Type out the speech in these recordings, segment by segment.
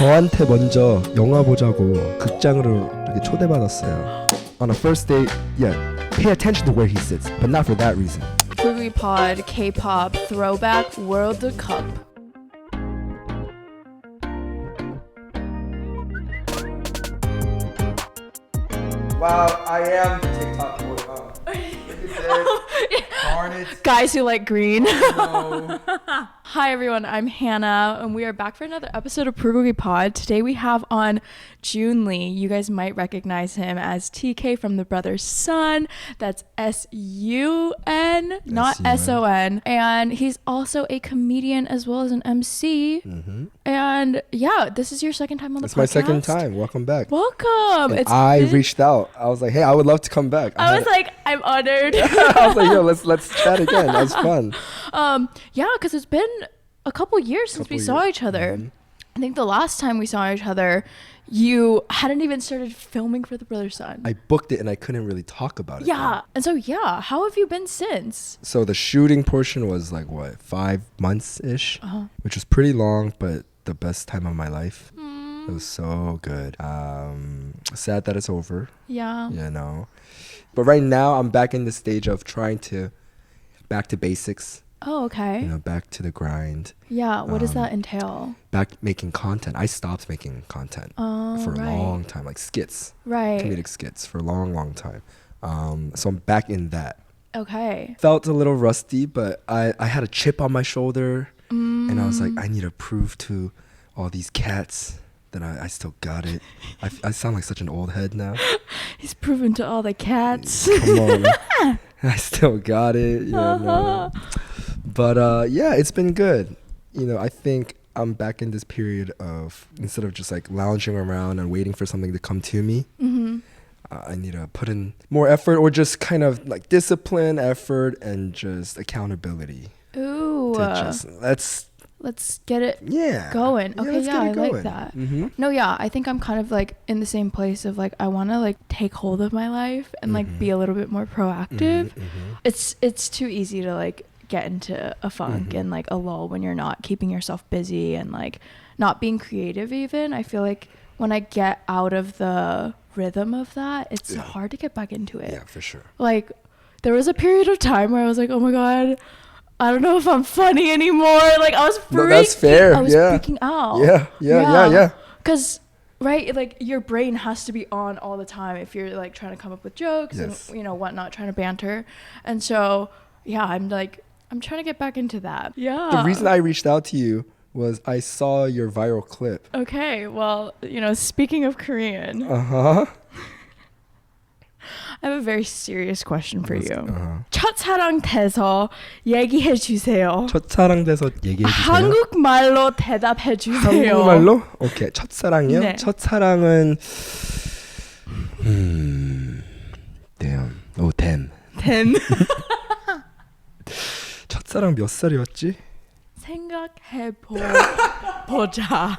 저한테 먼저 영화 보자고 극장으로 이렇게 초대받았어요. On a first date, yeah, pay attention to where he sits, but not for that reason. BULGOGI Pod K-pop Throwback World Cup. Wow, I am TikTok boy, huh? Darn it. Guys who like green. No. Hi everyone, I'm Hannah and we are back for another episode of BULGOGI Pod. Today we have on Joon Lee. You guys might recognize him as TK from The Brother's Son. That's S-U-N, not S-O-N. And he's also a comedian as well as an MC. Mm-hmm. And yeah, this is your second time on the podcast. It's my second time. Welcome back. Welcome. I reached out. I was like, hey, I would love to come back. I was like, I'm honored. I was like, yo, let's chat again. That was fun. Yeah, because it's been a couple years since we saw each other. Mm-hmm. I think the last time we saw each other, you hadn't even started filming for The Brother's Son. I booked it and I couldn't really talk about it. Yeah. And so, yeah, how have you been since? So the shooting portion was like, what, 5 months-ish? Which was pretty long, but the best time of my life. It was so good. Sad that it's over. Yeah. You know. But right now, I'm back in the stage of trying to back to basics. Oh, okay. You know, back to the grind. Yeah, what does that entail? Back making content. I stopped making content for a long time, like skits. Right. Comedic skits for a long, long time. So I'm back in that. Okay. Felt a little rusty, but I had a chip on my shoulder. And I was like, I need to prove to all these cats that I still got it. I sound like such an old head now. He's proven to all the cats. Come on. I still got it. You know. But yeah, it's been good. You know, I think I'm back in this period of, instead of just like lounging around and waiting for something to come to me, I need to put in more effort, or just kind of like discipline, effort, and just accountability. Ooh. Let's get it going. Okay, yeah, I like that. No, yeah, I think I'm kind of like in the same place of like, I want to like take hold of my life and like be a little bit more proactive. It's too easy to like get into a funk and like a lull when you're not keeping yourself busy and like not being creative even. I feel like when I get out of the rhythm of that, it's hard to get back into it. Yeah, for sure. Like there was a period of time where I was like, oh my God, I don't know if I'm funny anymore. Like I was freaking, no, that's fair. I was freaking out. Yeah. Because right, like your brain has to be on all the time if you're like trying to come up with jokes and you know whatnot, trying to banter. And so yeah, I'm trying to get back into that. Yeah. The reason I reached out to you was I saw your viral clip. Okay, well, you know, speaking of Korean. I have a very serious question for you. 첫사랑 돼서 얘기해 주세요. 첫사랑 돼서 얘기해 주세요. 한국말로 대답해 주세요. 한국말로? 오케이. 첫사랑이요? 네. 첫사랑은 damn. Oh, damn. damn. 첫사랑 몇 살이었지? 생각해 보자.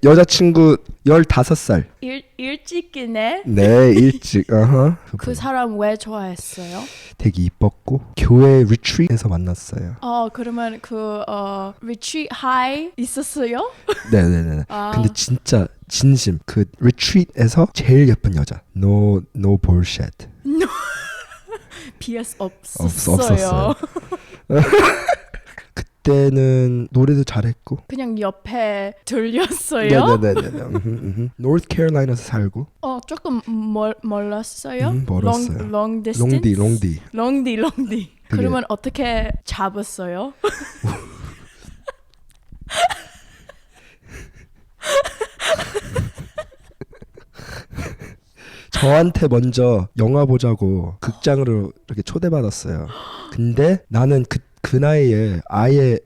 여자친구 15살. 일찍이네. 네, 일찍. 그 사람 왜 좋아했어요? 되게 이뻤고 교회 리트릿에서 만났어요. 그러면 그 리트릿 하이 있었어요? 네네네. 근데 진짜 진심 그 리트릿에서 제일 예쁜 여자. No bullshit. BS 없었어요. 그때는 노래도 잘했고 그냥 옆에 들렸어요? 네네네. North Carolina에서 살고 조금 멀었어요? 멀었어요. Long distance? 롱디. 그러면 어떻게 잡았어요? 저한테 먼저 영화 보자고 극장으로 이렇게 초대받았어요. 근데 나는 그 나이에 아예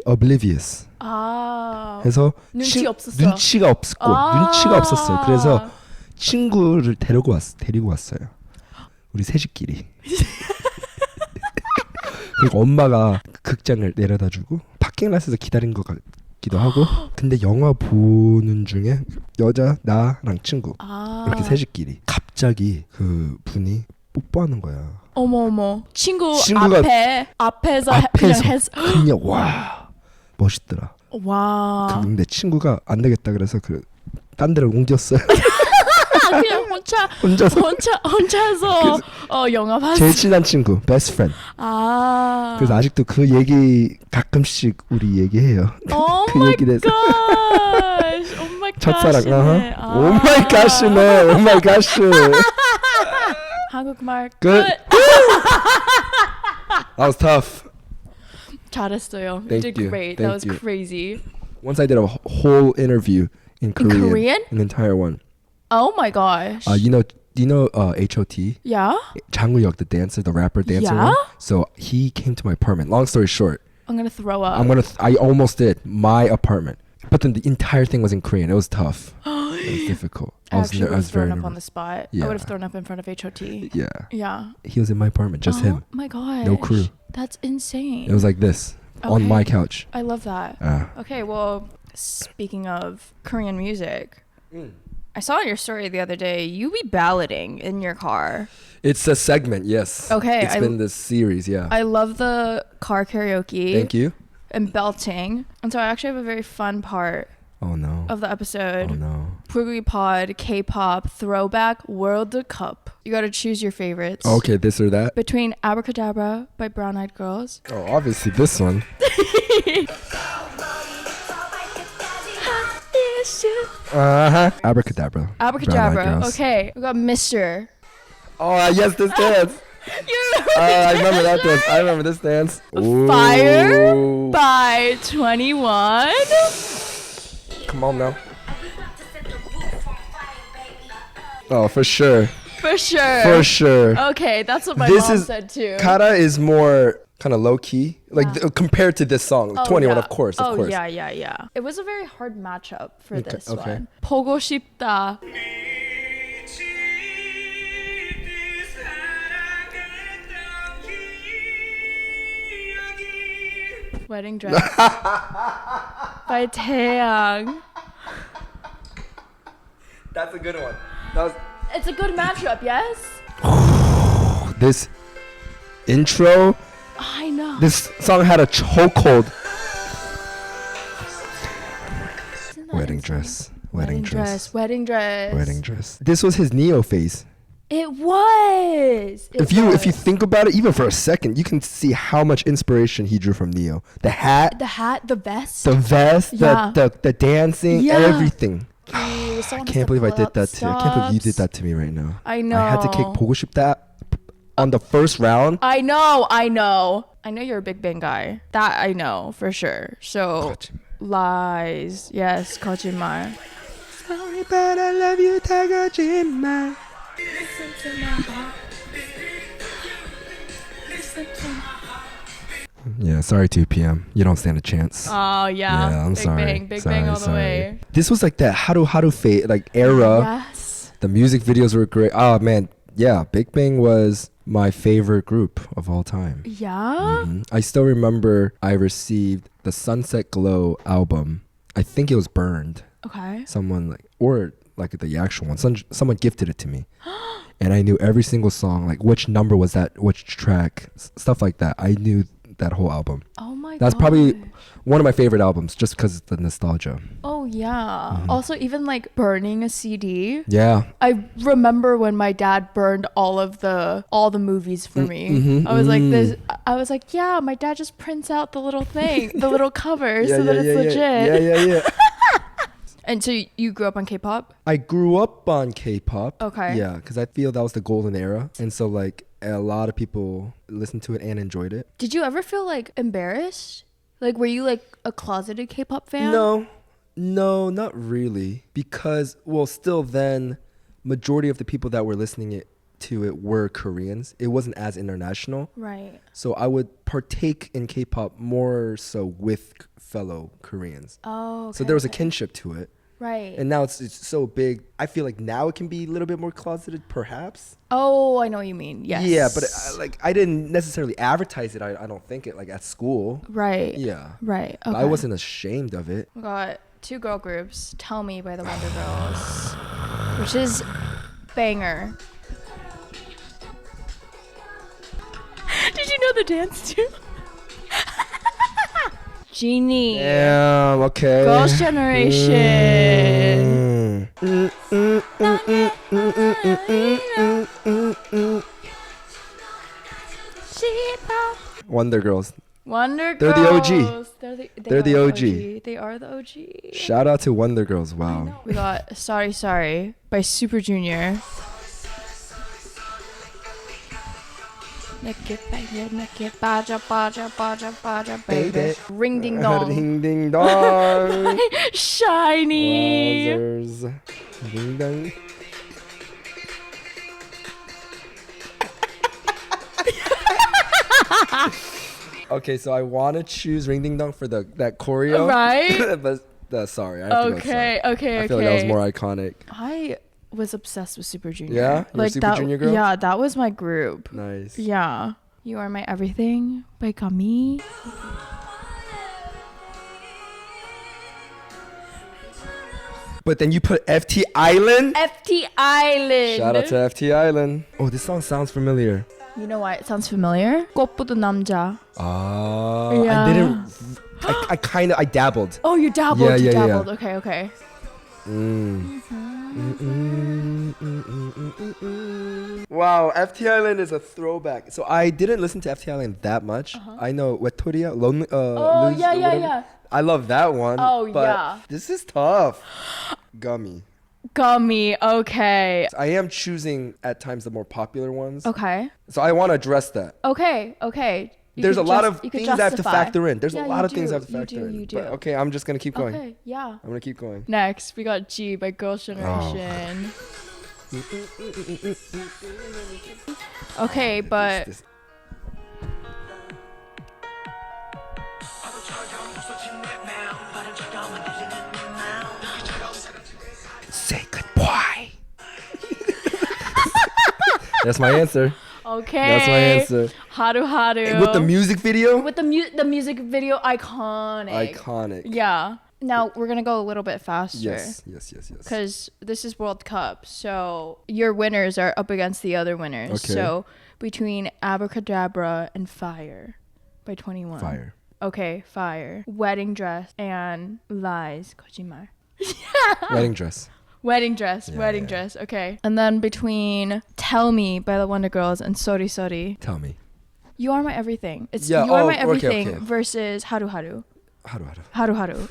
oblivious. 그래서 눈치가 없었어요. 그래서 친구를 데리고 왔어요. 우리 셋이끼리. 그리고 엄마가 극장을 내려다주고 파킹랏에서 기다린 것 같기도 하고. 근데 영화 보는 중에 여자 나랑 친구 이렇게 셋이끼리 갑자기 그 분이 뽀뽀하는 거야. 어머 친구가 앞에서 그냥 와 멋있더라. 와. 근데 친구가 안 되겠다 그래서 딴 데를 옮겼어요. 그냥 혼자서 영화 봤어. 제일 친한 친구, best friend. 그래서 아직도 그 얘기 가끔씩 우리 얘기해요. 그 얘기 돼서. 첫사랑. 오 마이 갓이네. 오 마이 갓. 한국말 끝. That was tough. 잘했어요. Thank you did you. great. Thank That was you. crazy. Once I did a whole interview in Korean. Korean? An entire one. Oh my gosh. You know HOT? Yeah? 장우혁, the dancer, the rapper dancer. Yeah? One? So he came to my apartment. Long story short. I'm gonna throw up. I almost did my apartment. But then the entire thing was in Korean. It was tough. It was difficult. I would have thrown very up on the spot. Yeah. I would have thrown up in front of HOT. Yeah. Yeah. He was in my apartment, just him. Oh my gosh. No crew. That's insane. It was like this, on my couch. I love that. Okay, well, speaking of Korean music, I saw in your story the other day, you be ballading in your car. It's a segment, yes. Okay. It's been this series, yeah. I love the car karaoke. Thank you. And belting. And so I actually have a very fun part of the episode. Oh no. Bulgogi Pod, K-pop, Throwback, World Cup. You gotta choose your favorites. Okay, this or that? Between Abracadabra by Brown Eyed Girls. Oh, obviously this one. Abracadabra. Abracadabra. Okay, we got Mr. Oh, yes, this dance. You remember I remember that dance. I remember this dance. Fire Ooh. by 21. Come on now. Oh, for sure. For sure. For sure. Okay, that's what my mom said too. Kara is more kind of low key, like compared to this song. 21, of course. Yeah. It was a very hard matchup for this one. 보고 싶다. Wedding Dress by taeyang. That's a good one. It's a good matchup, yes? This intro. I know. This song had a chokehold. Wedding dress. This was his Neo phase. It was. If you think about it, even for a second, you can see how much inspiration he drew from Neo. The hat, the vest, the dancing, everything. I can't believe I did that to you. I can't believe you did that to me right now. I know. I had to kick 보고 싶다 on the first round. I know you're a Big Bang guy. That I know for sure. So lies. Yes, 거짓말. Sorry, but I love you. 다 거짓말. Listen to my heart. Listen to my heart. Yeah, sorry 2 p.m. You don't stand a chance. Oh yeah. I'm Big sorry. Big Bang all the way. This was like that haru fate like era. Yes. The music videos were great. Oh man, yeah, Big Bang was my favorite group of all time. Yeah. I still remember I received the Sunset Glow album. I think it was burned. Okay. Someone like the actual one. Someone gifted it to me. And I knew every single song, like which number was that, which track, stuff like that. I knew that whole album. Oh my god. That's probably one of my favorite albums just because of the nostalgia. Oh yeah. Also even like burning a CD. Yeah. I remember when my dad burned all the movies for me. I was like yeah, my dad just prints out the little thing, the little cover so that it's legit. Yeah. And so you grew up on K-pop? I grew up on K-pop. Okay. Yeah, because I feel that was the golden era. And so like a lot of people listened to it and enjoyed it. Did you ever feel like embarrassed? Like were you like a closeted K-pop fan? No, not really. Because, well, still then, majority of the people that were listening to it were Koreans. It wasn't as international. Right. So I would partake in K-pop more so with fellow Koreans. Oh, okay, so there was a kinship to it. Right. And now it's so big. I feel like now it can be a little bit more closeted, perhaps. Oh, I know what you mean. Yes. Yeah, but I didn't necessarily advertise it. I don't think it like at school. Right. Yeah. Right. Okay. I wasn't ashamed of it. We got 2 girl groups. Tell Me by the Wonder Girls, which is banger. Did you know the dance too? Genie. Damn, okay. Girls' Generation. Wonder Girls. Wonder They're Girls. the OG. They're the OG. They are the OG. Shout out to Wonder Girls. Wow. We got Sorry Sorry by Super Junior. Baby. Ring ding dong. Ring ding dong. Shiny. Wowzers. Ding dong. Okay, so I want to choose Ring Ding Dong for that choreo. Right? But sorry. I have to go sorry. Okay. I feel like that was more iconic. I was obsessed with Super Junior. Yeah? You're a Super Junior girl? Yeah, that was my group. Nice. Yeah. You Are My Everything by Gami. But then you put FT Island? FT Island. Shout out to FT Island. Oh, this song sounds familiar. You know why it sounds familiar? 꽃보다 남자. Yeah. I dabbled. Oh, you dabbled. Yeah, you yeah, dabbled. yeah. Okay. Wow, FT Island is a throwback. So I didn't listen to FT Island that much. I know Wetoria, Yeah. I love that one. Oh, but yeah. This is tough. Gummy. Okay. I am choosing at times the more popular ones. Okay. So I want to address that. Okay. There's a lot of things I have to factor in. There's a lot of things I have to factor in. You do. But okay, I'm just going to keep going. Okay, yeah. I'm going to keep going. Next, we got G by Girls' Generation. Okay, but... Say goodbye. That's my answer. Okay. That's my answer. Haru. With the music video? With the music video, iconic. Yeah. Now we're gonna go a little bit faster. Yes. Because this is World Cup, so your winners are up against the other winners. Okay. So between Abracadabra and Fire by 21. Fire. Okay, Fire. Wedding Dress and Lies. 거짓말. Wedding dress. Wedding dress. Okay. And then between Tell Me by the Wonder Girls and Sorry Sorry. Tell me. You Are My Everything. It's Yeah, You Are My okay, Everything okay. versus Haru. Haru.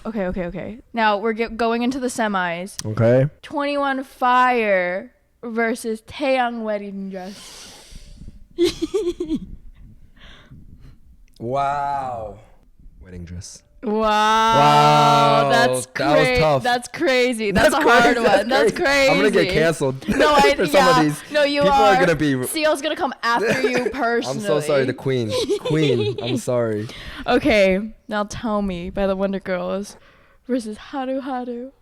Okay. Now we're going into the semis. Okay. 21 Fire versus Taeyang Wedding Dress. Wow. Wedding dress. Wow. That's that was tough. That's crazy. That's a hard one. That's crazy. I'm gonna get canceled. No, for some of these. No, you people are gonna be. CL's gonna come after you personally. I'm so sorry, the queen. I'm sorry. Okay, now Tell Me by the Wonder Girls versus Haru.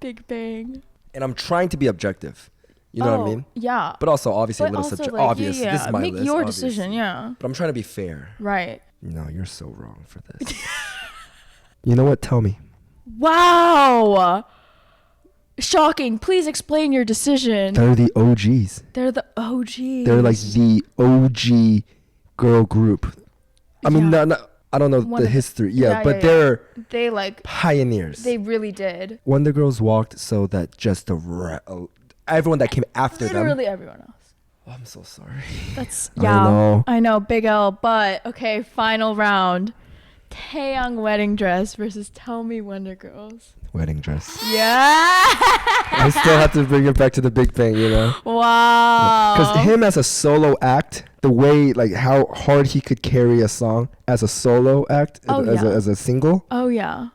Big Bang. And I'm trying to be objective. You know what I mean? Yeah. But also, obviously, a little subjective. Obvious. Yeah. This is my Make list. your obviously. decision. Yeah. But I'm trying to be fair. Right. No, you're so wrong for this. You know what? Tell me. Wow. Shocking. Please explain your decision. They're the OGs. They're the OGs. They're like the OG girl group. I mean, not I don't know the history. But they like pioneers. They really did. Wonder Girls walked so that just everyone that came after them. Literally everyone else. Oh, I'm so sorry. That's I know, big L. But okay, final round. Taeyang Wedding Dress versus Tell Me Wonder Girls. Wedding dress. Yeah. I still have to bring it back to the Big Bang, you know. Wow. Because him as a solo act, the way like how hard he could carry a song as a solo act, as a single. Oh yeah.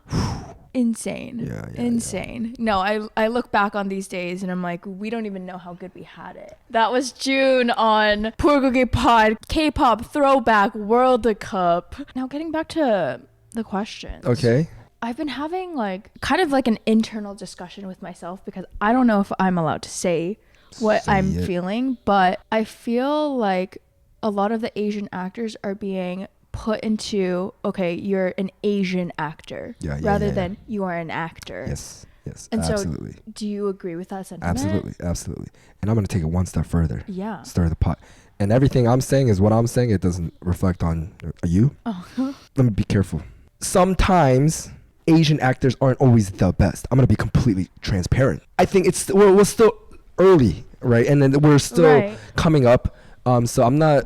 Insane. Yeah, Insane. No, I look back on these days and I'm like, we don't even know how good we had it. That was Joon on BULGOGI Pod K-pop Throwback World Cup. Now getting back to the questions. Okay. I've been having kind of an internal discussion with myself because I don't know if I'm allowed to say what I'm feeling, but I feel like a lot of the Asian actors are being put into, okay, you're an Asian actor rather than you are an actor. Yes, and absolutely. So do you agree with that sentiment? Absolutely. And I'm going to take it one step further. Yeah. Stir the pot. And everything I'm saying is what I'm saying. It doesn't reflect on you. Oh. Let me be careful. sometimes Asian actors aren't always the best. I'm gonna be completely transparent. I think we're still early, right? And then we're still coming up. So I'm not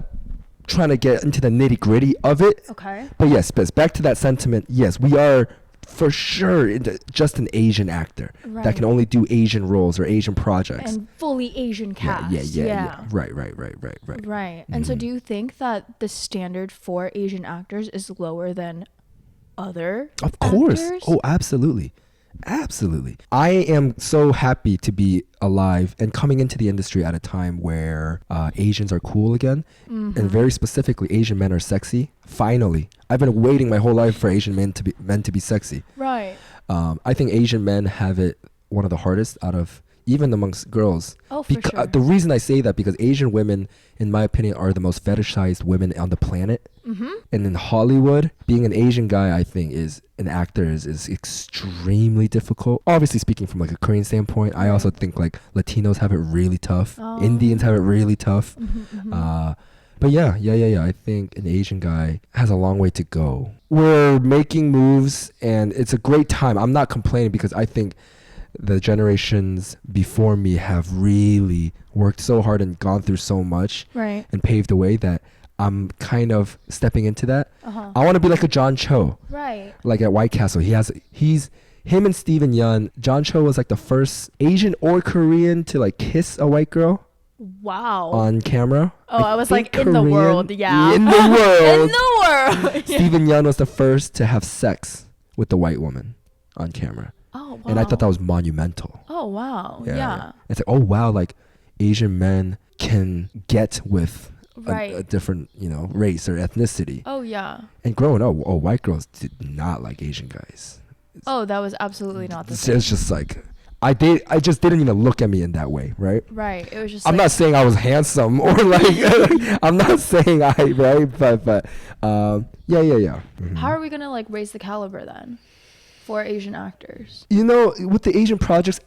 trying to get into the nitty gritty of it. Okay. But yes, back to that sentiment. Yes, we are for sure just an Asian actor that can only do Asian roles or Asian projects. And fully Asian cast. Yeah. Right. Right. And so do you think that the standard for Asian actors is lower than other Of course. actors? Oh, absolutely. I am so happy to be alive and coming into the industry at a time where Asians are cool again, and very specifically Asian men are sexy. Finally, I've been waiting my whole life for Asian men to be sexy. Right. I think Asian men have it one of the hardest out of even amongst girls. Oh, for sure. The reason I say that because Asian women, in my opinion, are the most fetishized women on the planet. And in Hollywood, being an Asian guy, I think, is an actor is extremely difficult. Obviously, speaking from like a Korean standpoint, I also think like Latinos have it really tough. Indians have it really tough. But yeah. I think an Asian guy has a long way to go. We're making moves, and it's a great time. I'm not complaining because I think the generations before me have really worked so hard and gone through so much and paved the way that I'm kind of stepping into that. I want to be like a John Cho. Right. Like at White Castle. He's him and Steven Yeun. John Cho was like the first Asian or Korean to like kiss a white girl. Wow. On camera. Oh, I was like Korean, in the world. Yeah. In the world. In the world. Steven Yeun was the first to have sex with the white woman on camera. Oh, wow. And I thought that was monumental. Oh, wow. Yeah. It's like, oh, wow, like Asian men can get with a different, race or ethnicity. Oh, yeah. And growing up, white girls did not like Asian guys. That was absolutely not the thing. It's just like, I just didn't even look at me in that way, right? Right. It was just I'm not saying I was handsome or like, I'm not saying right? But yeah. How are we going to like raise the caliber then? For Asian actors, with the Asian projects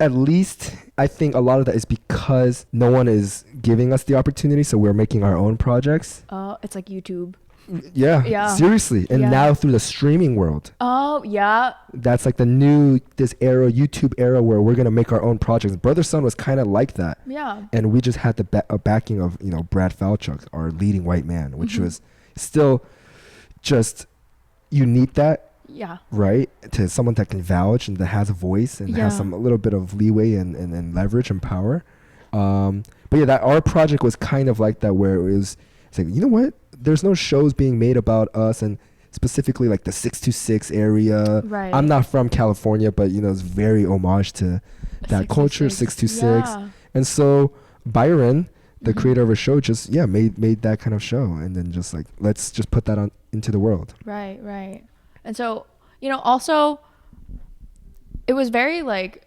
at least I think a lot of that is because no one is giving us the opportunity, so we're making our own projects. It's like YouTube. Yeah. Seriously, and now through the streaming world. Oh yeah. That's like this era, YouTube era, where we're gonna make our own projects. Brother Sun was kind of like that. Yeah. And we just had the backing of Brad Falchuk, our leading white man, which was still just you need that. Yeah. Right? To someone that can vouch and that has a voice and has a little bit of leeway and leverage and power. But yeah, that our project was kind of like that, where it's like, you know what? There's no shows being made about us, and specifically like the 626 area. Right. I'm not from California, but it's very homage to that culture, 626. Yeah. And so Byron, the creator of a show, just made that kind of show, and then just like, let's just put that on into the world. Right. And so, also, it was very, like,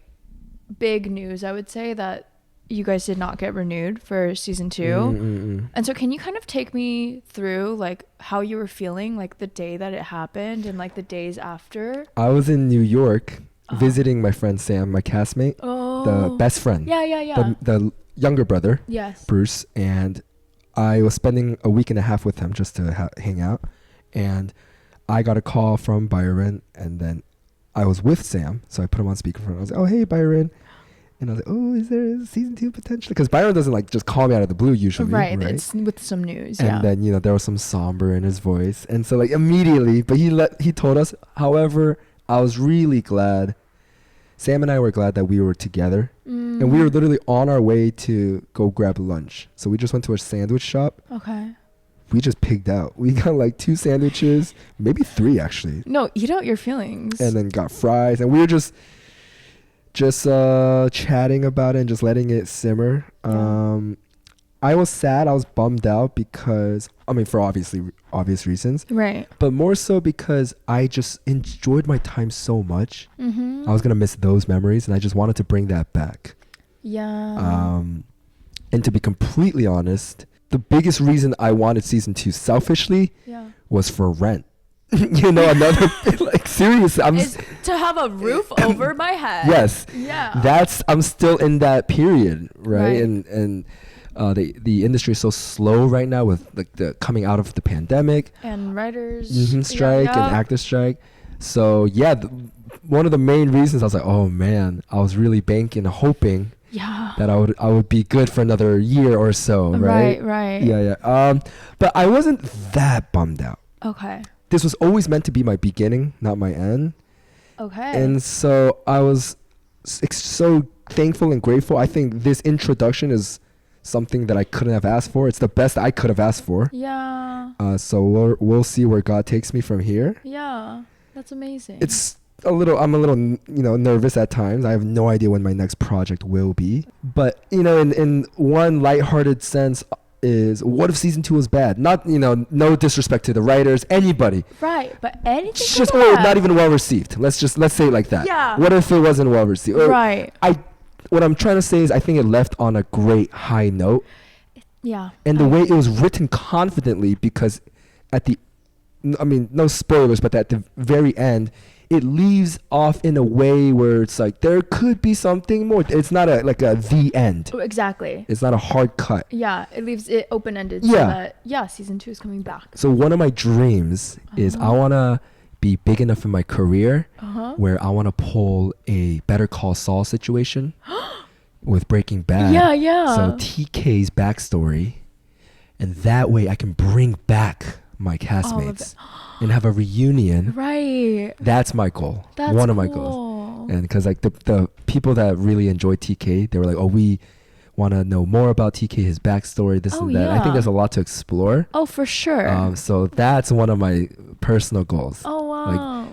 big news, I would say, that you guys did not get renewed for season 2. And so can you kind of take me through, like, how you were feeling, like, the day that it happened and, like, the days after? I was in New York visiting my friend Sam, my castmate, the best friend. Yeah. The younger brother, yes, Bruce, and I was spending a week and a half with him just to hang out. And I got a call from Byron, and then I was with Sam, so I put him on speakerphone. I was like, "Oh, hey, Byron," and I was like, "Oh, is there a season 2 potentially?" Because Byron doesn't like just call me out of the blue usually, right? It's with some news, and then there was some somber in his voice, and so like immediately, but he told us. However, I was really glad. Sam and I were glad that we were together, and we were literally on our way to go grab lunch. So we just went to a sandwich shop. Okay. We just pigged out. We got like 2 sandwiches, maybe 3 actually. No, eat out your feelings. And then got fries, and we were just chatting about it and just letting it simmer. I was sad. I was bummed out because, for obvious reasons. Right. But more so because I just enjoyed my time so much. I was gonna miss those memories, and I just wanted to bring that back. Yeah. And to be completely honest, the biggest reason I wanted season 2 selfishly was for rent. Another like seriously, is to have a roof over my head. Yes. Yeah. I'm still in that period, right? And the industry is so slow right now with like the coming out of the pandemic and writers strike and actor strike. So yeah, one of the main reasons I was like, oh man, I was really banking, hoping that I would be good for another year or so, right? Right. Yeah. But I wasn't that bummed out. Okay. This was always meant to be my beginning, not my end. Okay. And so I was so thankful and grateful. I think this introduction is something that I couldn't have asked for. It's the best I could have asked for. Yeah. So we'll see where God takes me from here. Yeah. That's amazing. I'm a little, nervous at times. I have no idea when my next project will be. But, in one lighthearted sense is, what if season 2 was bad? Not, no disrespect to the writers, anybody. Right, but anything just or not even well received. Let's say it like that. Yeah. What if it wasn't well received? Right. What I'm trying to say is I think it left on a great high note. Yeah. And the way it was written confidently, because no spoilers, but at the very end, it leaves off in a way where it's like there could be something more. It's not the end. Exactly. It's not a hard cut. Yeah, it leaves it open-ended so that season 2 is coming back. So one of my dreams is I want to be big enough in my career where I want to pull a Better Call Saul situation with Breaking Bad. Yeah. So TK's backstory, and that way I can bring back my castmates and have a reunion. Right. That's my goal. That's one of my goals. And because like the people that really enjoy TK, they were like, oh, we want to know more about TK, his backstory, this and that. I think there's a lot to explore. Oh, for sure. So that's one of my personal goals. Oh, wow.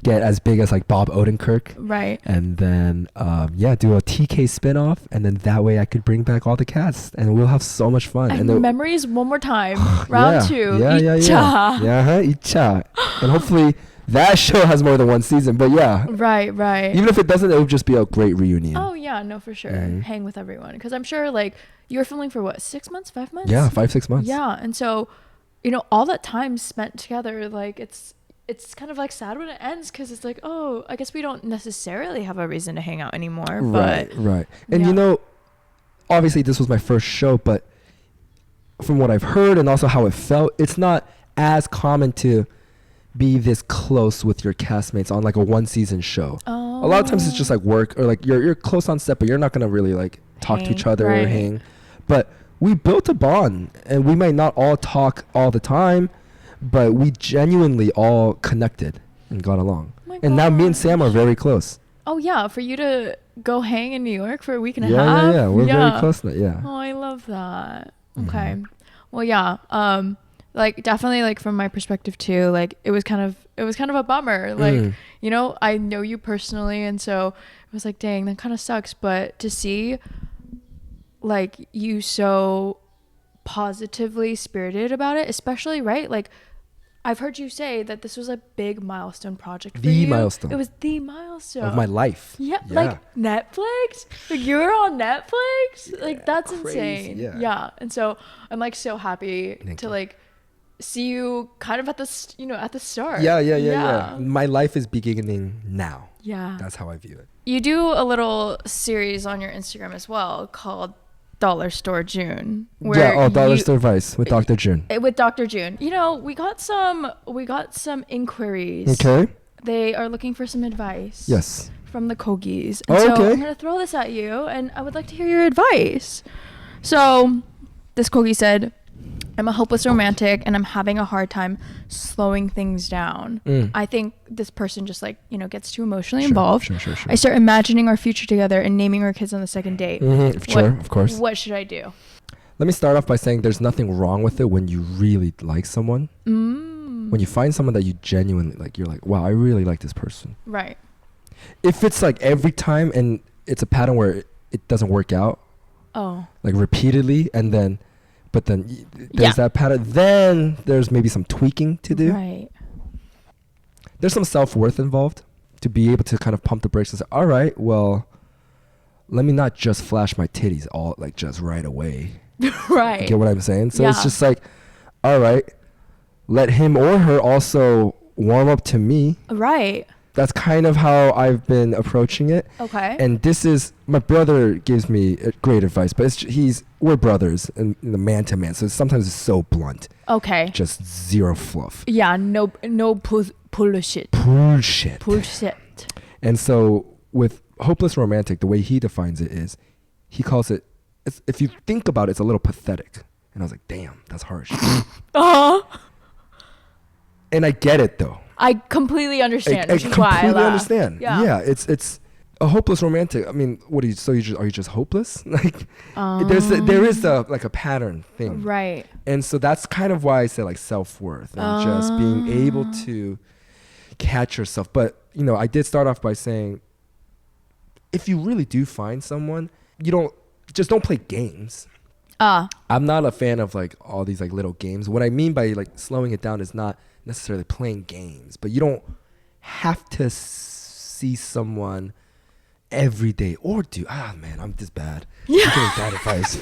Get as big as like Bob Odenkirk. Right. And then, do a TK spinoff. And then that way I could bring back all the cast and we'll have so much fun. And memories one more time. Round 2. Yeah. Icha. And hopefully that show has more than one season. But yeah. Right. Even if it doesn't, it would just be a great reunion. Oh, yeah. No, for sure. Hang with everyone. Because I'm sure like you were filming for what, 6 months, 5 months? Yeah, 5-6 months. Yeah. And so, all that time spent together, like it's kind of like sad when it ends because it's like, oh, I guess we don't necessarily have a reason to hang out anymore. Right. And obviously this was my first show, but from what I've heard and also how it felt, it's not as common to be this close with your castmates on like a 1-season show. A lot of times it's just like work or like you're close on set, but you're not gonna really like talk to each other or hang. But we built a bond, and we might not all talk all the time, but we genuinely all connected and got along. And now me and Sam are very close. Oh yeah, for you to go hang in New York for a week and a half. Yeah, we're very close now. Yeah. Oh, I love that. Okay. Well, yeah. Like definitely, like from my perspective too, like it was kind of a bummer. Like I know you personally, and so it was like, dang, that kind of sucks. But to see like you so positively spirited about it, especially right, like I've heard you say that this was a big milestone project for you. Milestone. It was the milestone of my life. Yeah. Like Netflix, like you were on Netflix. Like that's crazy. insane. Yeah. And so I'm like so happy to like see you kind of at the at the start. Yeah. My life is beginning now. Yeah. That's how I view it. You do a little series on your Instagram as well called Dollar Store Joon. Dollar Store Vice with Dr. Joon. With Dr. Joon. We got some inquiries. Okay. They are looking for some advice. Yes. From the Kogis. And so I'm going to throw this at you, and I would like to hear your advice. So this Kogi said, I'm a hopeless romantic and I'm having a hard time slowing things down. I think this person just like, gets too emotionally involved. Sure. I start imagining our future together and naming our kids on the second date. Of course. What should I do? Let me start off by saying there's nothing wrong with it when you really like someone. When you find someone that you genuinely like, you're like, wow, I really like this person. Right. If it's like every time and it's a pattern where it doesn't work out. Oh. Like repeatedly but then there's that pattern. Then there's maybe some tweaking to do. Right. There's some self-worth involved to be able to kind of pump the brakes and say, all right, well, let me not just flash my titties all like just right away. Right. You get what I'm saying? So it's just like, all right, let him or her also warm up to me. Right. That's kind of how I've been approaching it. Okay. And this is, my brother gives me great advice, but we're brothers and man to man, so sometimes it's so blunt. Okay. Just zero fluff. Yeah, no bullshit. Bullshit. And so with hopeless romantic, the way he defines it is, he calls it, if you think about it, it's a little pathetic. And I was like, damn, that's harsh. And I get it though. I completely understand. I which is why I completely laugh. understand. Yeah, it's a hopeless romantic. I mean, what are you? So are you just hopeless? Like, there is like a pattern thing, right? And so that's kind of why I say like self-worth and just being able to catch yourself. But I did start off by saying, if you really do find someone, don't play games. I'm not a fan of like all these like little games. What I mean by like slowing it down is not necessarily playing games, but you don't have to see someone every day or man, I'm this bad. I'm giving bad advice.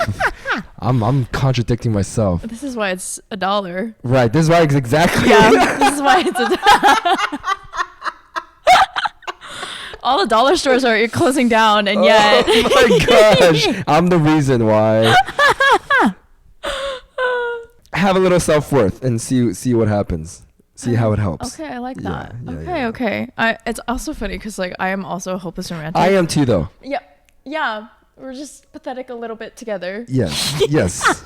I'm contradicting myself. This is why it's $1. Right. This is why exactly. Yeah. This is why it's $1. All the dollar stores are closing down, and yet. Oh my gosh! I'm the reason why. Have a little self-worth and see what happens. See how it helps. Okay, I like that. Yeah, okay. It's also funny because like I am also a hopeless romantic. I am too, though. Yeah. We're just pathetic a little bit together. Yes.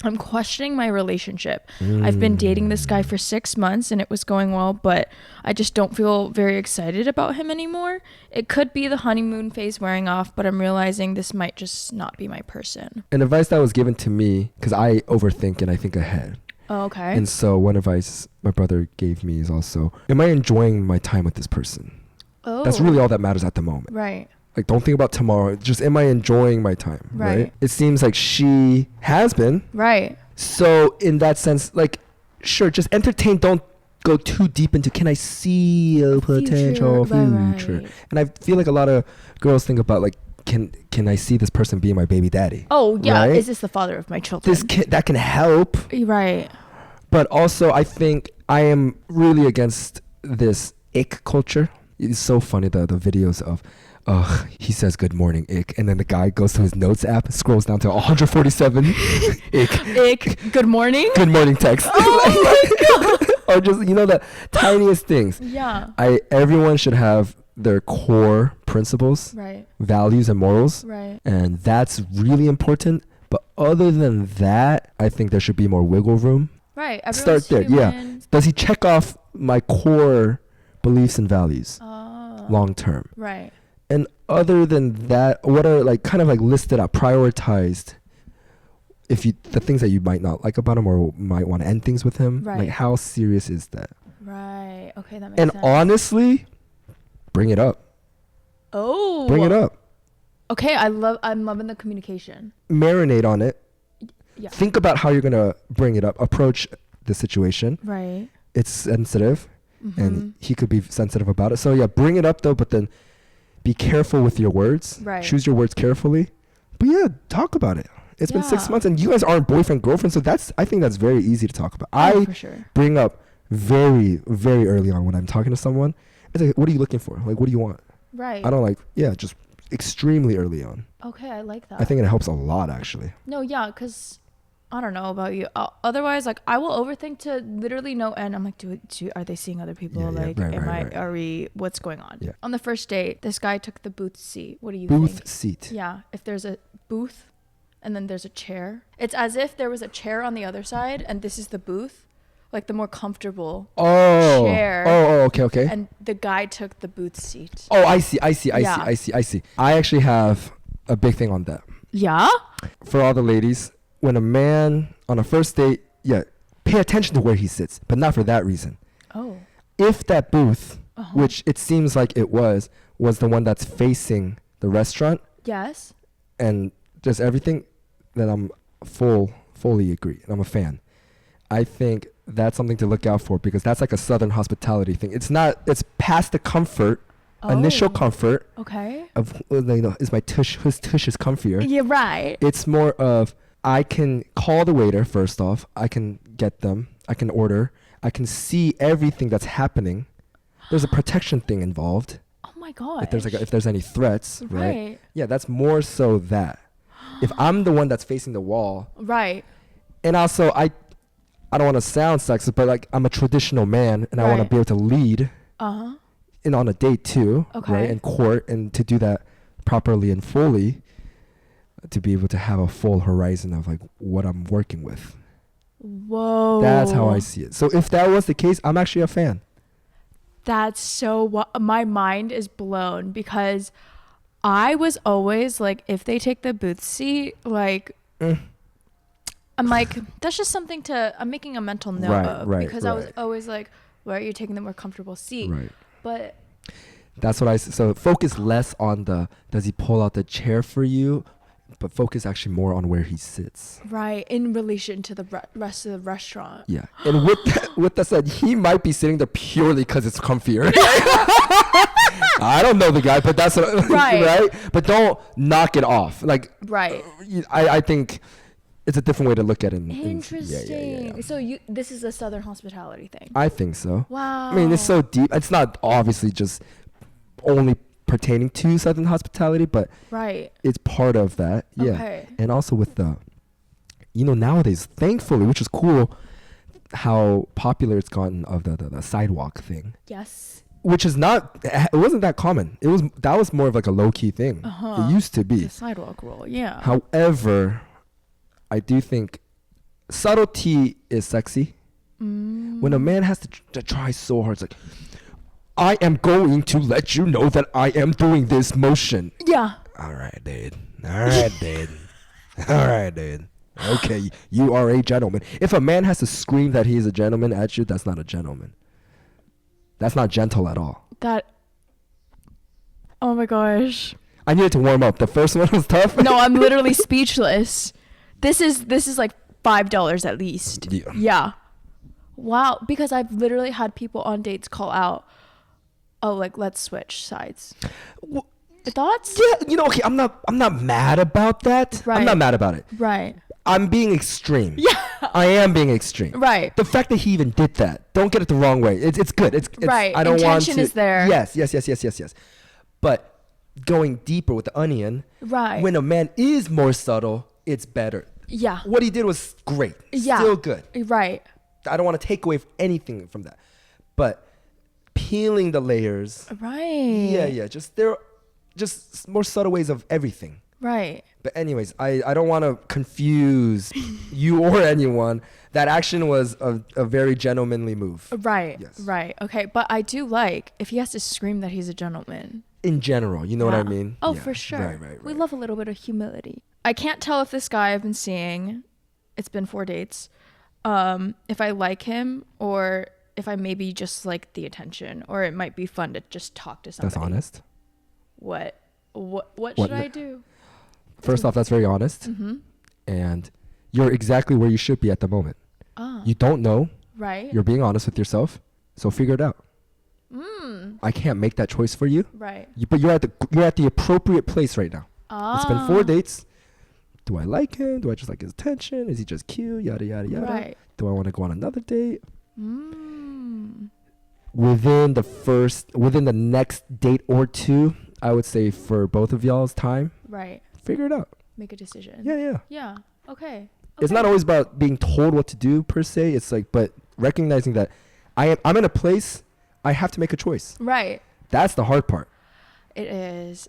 I'm questioning my relationship. I've been dating this guy for 6 months and it was going well, but I just don't feel very excited about him anymore. It could be the honeymoon phase wearing off, but I'm realizing this might just not be my person. An advice that was given to me, because I overthink and I think ahead. Oh, okay. And so one advice my brother gave me is also, am I enjoying my time with this person? Oh. That's really all that matters at the moment. Right. Like, don't think about tomorrow. Just, am I enjoying my time? Right. It seems like she has been. Right. So in that sense, like, sure, just entertain. Don't go too deep into, can I see a potential future? Right. And I feel like a lot of girls think about, like, can I see this person be my baby daddy? Oh, yeah. Right? Is this the father of my children? That can help. Right. But also, I think I am really against this ick culture. It's so funny, the videos of, he says good morning, ick, and then the guy goes to his notes app, scrolls down to 147, ick, good morning text. Oh my god. Or just the tiniest things. Yeah. Everyone should have their core principles, right, values and morals, right, and that's really important. But other than that, I think there should be more wiggle room. Right. Start there. Human. Yeah. Does he check off my core beliefs and values long term? Right. And other than that, what are like kind of like listed out, prioritized, the things that you might not like about him or might want to end things with him, right, like how serious is that? Right. Okay, that makes sense. And honestly, bring it up. Oh. Bring it up. Okay, I'm loving the communication. Marinate on it. Yeah. Think about how you're gonna bring it up. Approach the situation. Right. It's sensitive, and he could be sensitive about it. So yeah, bring it up though, but then be careful with your words. Right. Choose your words carefully. But yeah, talk about it. It's been 6 months, and you guys aren't boyfriend girlfriend, so I think that's very easy to talk about. For sure. Bring up very, very early on when I'm talking to someone. It's like, what are you looking for? Like, what do you want? Right. I don't just extremely early on. Okay, I like that. I think it helps a lot, actually. No, yeah, because I don't know about you. Otherwise, like, I will overthink to literally no end. I'm like, are they seeing other people? Are we, what's going on? Yeah. On the first date, this guy took the booth seat. What do you think? Booth seat. Yeah. If there's a booth and then there's a chair, it's as if there was a chair on the other side and this is the booth, like the more comfortable chair. Oh, okay. And the guy took the booth seat. Oh, I see. I actually have a big thing on that. Yeah? For all the ladies, when a man on a first date, pay attention to where he sits, but not for that reason. Oh. If that booth, which it seems like it was the one that's facing the restaurant. Yes. And just everything, then I'm fully agree. And I'm a fan. I think that's something to look out for because that's like a Southern hospitality thing. It's past the comfort, initial comfort. Okay. Of, is my tush, whose tush is comfier? Yeah, right. It's more of, I can call the waiter first off. I can get them. I can order. I can see everything that's happening there's a protection thing involved. Oh my god. If there's any threats, right? Yeah, that's more so that. If I'm the one that's facing the wall, right? And also I don't want to sound sexist, but like I'm a traditional man and I want to be able to lead. And on a date too, right? In court, and to do that properly and fully, to be able to have a full horizon of like what I'm working with. Whoa. That's how I see it. So if that was the case, I'm actually a fan. That's so my mind is blown, because I was always like, if they take the booth seat, like I'm like, that's just something I'm making a mental note of, because I was always like, why are you taking the more comfortable seat? Right. But that's what so focus less on does he pull out the chair for you, but focus actually more on where he sits. Right, in relation to the rest of the restaurant. Yeah, and with that said, he might be sitting there purely because it's comfier. I don't know the guy, but that's what, right. But don't knock it off. Like, right. I think it's a different way to look at it. Interesting. Yeah. So this is a Southern hospitality thing. I think so. Wow. I mean, it's so deep. It's not obviously just only pertaining to Southern hospitality, but it's part of that. Yeah. Okay. And also with nowadays, thankfully, which is cool, how popular it's gotten of the sidewalk thing. Yes. Which is it wasn't that common. That was more of like a low key thing. It used to be. The sidewalk rule, yeah. However, I do think subtlety is sexy. When a man has to try so hard, it's like, I am going to let you know that I am doing this motion. Yeah. All right, dude. All right, dude. Okay, you are a gentleman. If a man has to scream that he is a gentleman at you, that's not a gentleman. That's not gentle at all. Oh my gosh. I needed to warm up. The first one was tough. No, I'm literally speechless. This is like $5 at least. Yeah. Wow. Because I've literally had people on dates call out, oh, like, let's switch sides. Thoughts? Yeah. Okay. I'm not mad about that. Right. I'm not mad about it. Right. I'm being extreme. Yeah. I am being extreme. Right. The fact that he even did that, don't get it the wrong way. It's good. It's right. I don't Intention want to. Is there. Yes. But going deeper with the onion. Right. When a man is more subtle, it's better. Yeah. What he did was great. Yeah. Still good. Right. I don't want to take away anything from that. But peeling the layers. Right. Yeah. There are just more subtle ways of everything. Right. But anyways, I don't want to confuse you or anyone. That action was a very gentlemanly move. Right. Yes. Right. Okay. But I do like if he has to scream that he's a gentleman. In general, you know what I mean? Oh, for sure. Right. We love a little bit of humility. I can't tell if this guy I've been seeing, it's been 4 dates, if I like him or if I maybe just like the attention, or it might be fun to just talk to somebody. That's honest. What should I do? First off, that's very honest. Mm-hmm. And you're exactly where you should be at the moment. You don't know. Right. You're being honest with yourself. So figure it out. I can't make that choice for you. Right. But you're at the appropriate place right now. It's been 4 dates. Do I like him? Do I just like his attention? Is he just cute? Yada, yada, yada. Right. Do I want to go on another date? Within the next date or 2, I would say for both of y'all's time. Right. Figure it out. Make a decision. Yeah. Okay. It's not always about being told what to do per se. It's like, but recognizing that I'm in a place, I have to make a choice. Right. That's the hard part. It is.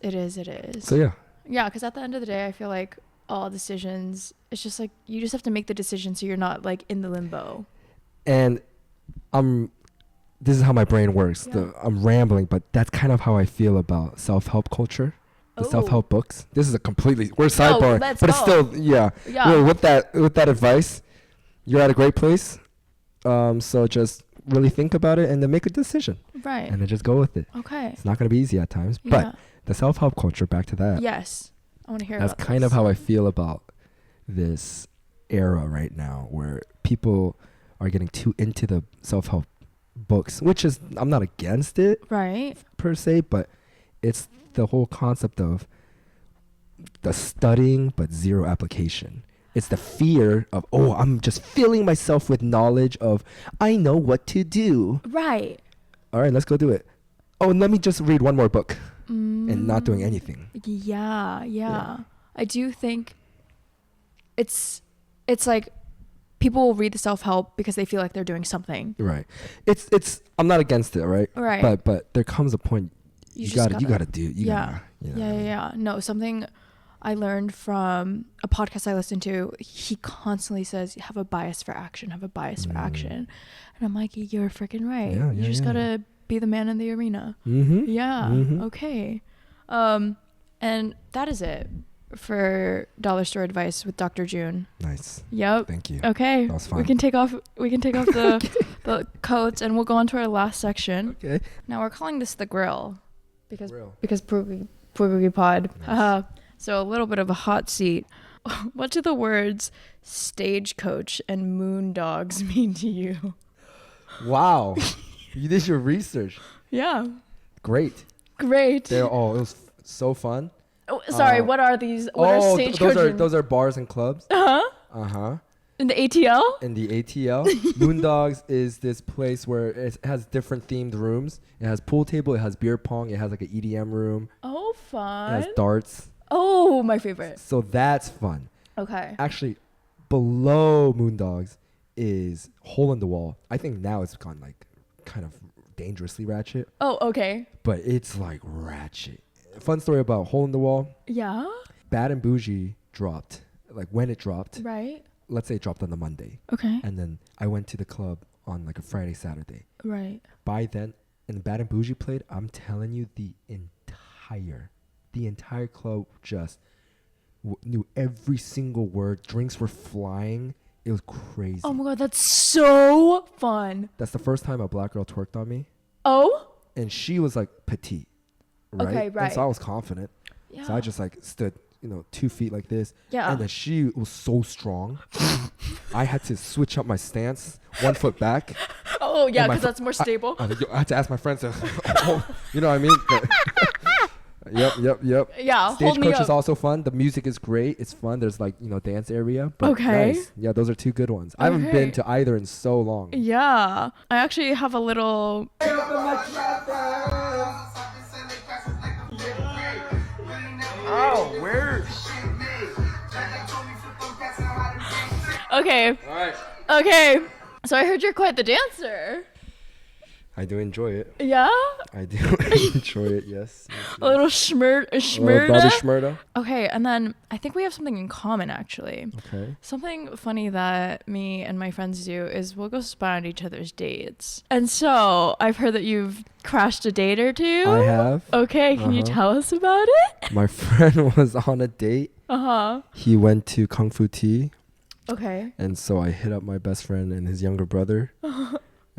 So yeah. Yeah, because at the end of the day, I feel like all decisions, it's just like you just have to make the decision so you're not like in the limbo. And this is how my brain works. Yeah. I'm rambling, but that's kind of how I feel about self-help culture. The self-help books. This is we're sidebar, but it's still with that advice, you're at a great place. So just really think about it and then make a decision. Right. And then just go with it. Okay. It's not going to be easy at times, but the self-help culture, back to that. Yes. I want to hear about That's kind of how I feel about this era right now, where people are getting too into the self-help books, which is, I'm not against it. Right. Per se, but it's the whole concept of the studying but zero application. It's the fear of, I'm just filling myself with knowledge of, I know what to do. Right. All right, let's go do it. oh, let me just read one more book and not doing anything. Yeah. I do think it's like people will read the self-help because they feel like they're doing something. Right. It's I'm not against it, right? Right. But there comes a point you gotta do. Yeah. No, something I learned from a podcast I listened to, he constantly says, have a bias for action. And I'm like, you're freaking right. You just gotta be the man in the arena. Okay. And that is it for Dollar Store Advice with Dr. Joon. Nice. Yep. Thank you. Okay. That was fun. We can take off the coats and we'll go on to our last section. Okay. Now we're calling this the grill because Bulgogi Pod. Nice. So a little bit of a hot seat. What do the words stagecoach and moondogs mean to you? Wow. You did your research. Yeah. Great. It was so fun. Oh, sorry, what are these? What are stagecoach? Those are bars and clubs. Uh-huh. In the ATL? In the ATL. Moondogs is this place where it has different themed rooms. It has pool table, it has beer pong, it has like an EDM room. Oh, fun. It has darts. Oh, my favorite. So that's fun. Okay. Actually, below Moondogs is Hole in the Wall. I think now it's gone like kind of dangerously ratchet. Oh, okay. But it's like ratchet. Fun story about Hole in the Wall. Yeah. Bad and Bougie dropped. Like when it dropped. Right. Let's say it dropped on the Monday. Okay. And then I went to the club on like a Friday, Saturday. Right. By then, and Bad and Bougie played, I'm telling you, the entire club just knew every single word. Drinks were flying. It was crazy. Oh my God, that's so fun. That's the first time a black girl twerked on me. Oh? And she was like petite. Right? Okay, right. And so I was confident. Yeah. So I just like stood, 2 feet like this. Yeah. And then she was so strong. I had to switch up my stance, 1 foot back. Oh, yeah, because that's more stable. I had to ask my friends to, you know what I mean? Yep. Yeah, Stagecoach is also fun. The music is great. It's fun. There's like, dance area. But okay. Nice. Yeah, those are 2 good ones. I haven't been to either in so long. Yeah. I actually have a little... Oh, where? Okay. All right. Okay. So I heard you're quite the dancer. I do enjoy it. Yeah? I do enjoy it, yes. A little schmurda. Okay, and then I think we have something in common, actually. Okay. Something funny that me and my friends do is we'll go spy on each other's dates. And so I've heard that you've crashed a date or two. I have. Okay, can you tell us about it? My friend was on a date. He went to Kung Fu Tea. Okay. And so I hit up my best friend and his younger brother.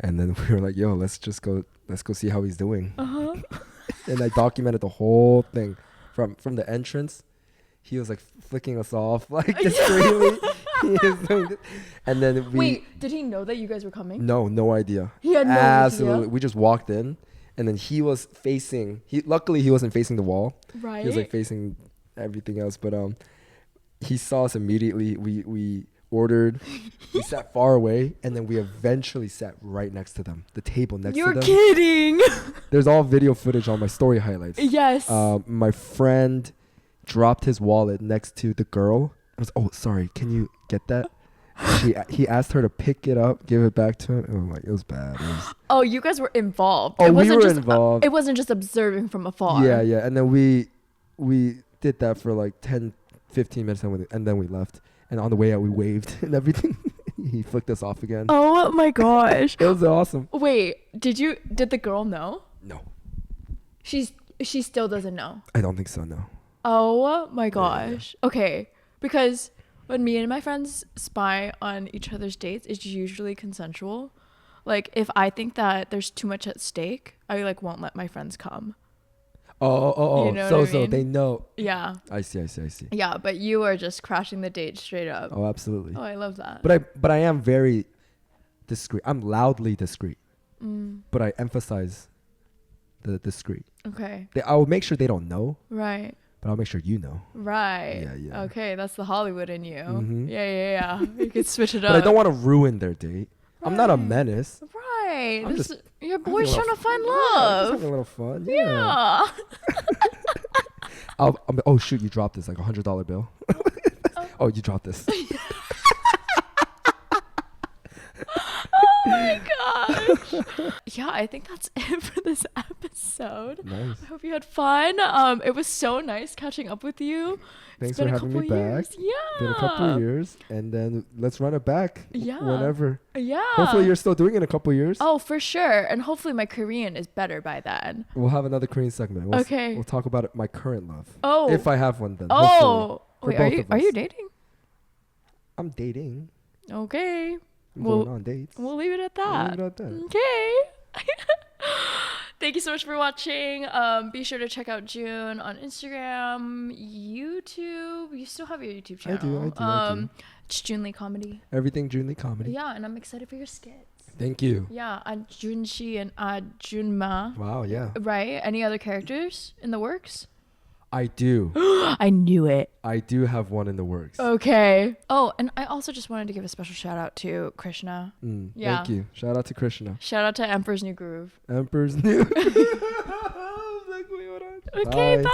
And then we were like, yo, let's go see how he's doing. And I documented the whole thing from the entrance. He was like flicking us off like discreetly. And then wait, did he know that you guys were coming? No idea. He had no idea. We just walked in, and then he was facing. Luckily he wasn't facing the wall. Right. He was like facing everything else. But he saw us immediately. We ordered. We sat far away, and then we eventually sat right next to them, the table next to them. You're kidding. There's all video footage on my story highlights. Yes. My friend dropped his wallet next to the girl. I was, oh, sorry, can you get that? He asked her to pick it up, give it back to him. And I'm like, it was bad. Oh, you guys were involved. Oh, we were involved. It wasn't just observing from afar. Yeah. And then we did that for like 10, 15 minutes, and then we left. And on the way out, we waved and everything. He flicked us off again. Oh my gosh. It was awesome. Wait, did the girl know? No. She still doesn't know. I don't think so, no. Oh my gosh. Yeah. Okay. Because when me and my friends spy on each other's dates, it's usually consensual. Like if I think that there's too much at stake, I like won't let my friends come. Oh. You know so what I mean? they know. Yeah. I see. Yeah, but you are just crashing the date straight up. Oh, absolutely. Oh, I love that. But I am very discreet. I'm loudly discreet. But I emphasize the discreet. Okay. I will make sure they don't know. Right. But I'll make sure you know. Right. Yeah. Okay, that's the Hollywood in you. Mm-hmm. Yeah. You could switch it up. But I don't want to ruin their date. Right. I'm not a menace. Right. Your boy's trying to find love. Just having a little fun. Yeah. Oh shoot! You dropped this like $100 bill. Oh, you dropped this. Oh my gosh. Yeah, I think that's it for this episode. Nice. I hope you had fun. It was so nice catching up with you. Thanks for having me back. Yeah. Been a couple of years, and then let's run it back. Yeah. Whenever. Yeah. Hopefully you're still doing it in a couple of years. Oh, for sure. And hopefully my Korean is better by then. We'll have another Korean segment. Okay. We'll talk about my current love. Oh. If I have one then. Oh. Wait, are you dating? I'm dating. Okay. I'm going on dates. We'll leave it at that. Okay. Thank you so much for watching. Be sure to check out Joon on Instagram, YouTube. You still have your YouTube channel. I do. It's Joon Lee Comedy. Everything Joon Lee Comedy. Yeah, and I'm excited for your skits. Thank you. Yeah, Junshi and Junma. Wow, yeah. Right? Any other characters in the works? I do. I knew it. I do have one in the works. Okay. Oh, and I also just wanted to give a special shout out to Krishna. Yeah. Thank you. Shout out to Krishna. Shout out to Emperor's New Groove. Emperor's New Groove. Okay, bye.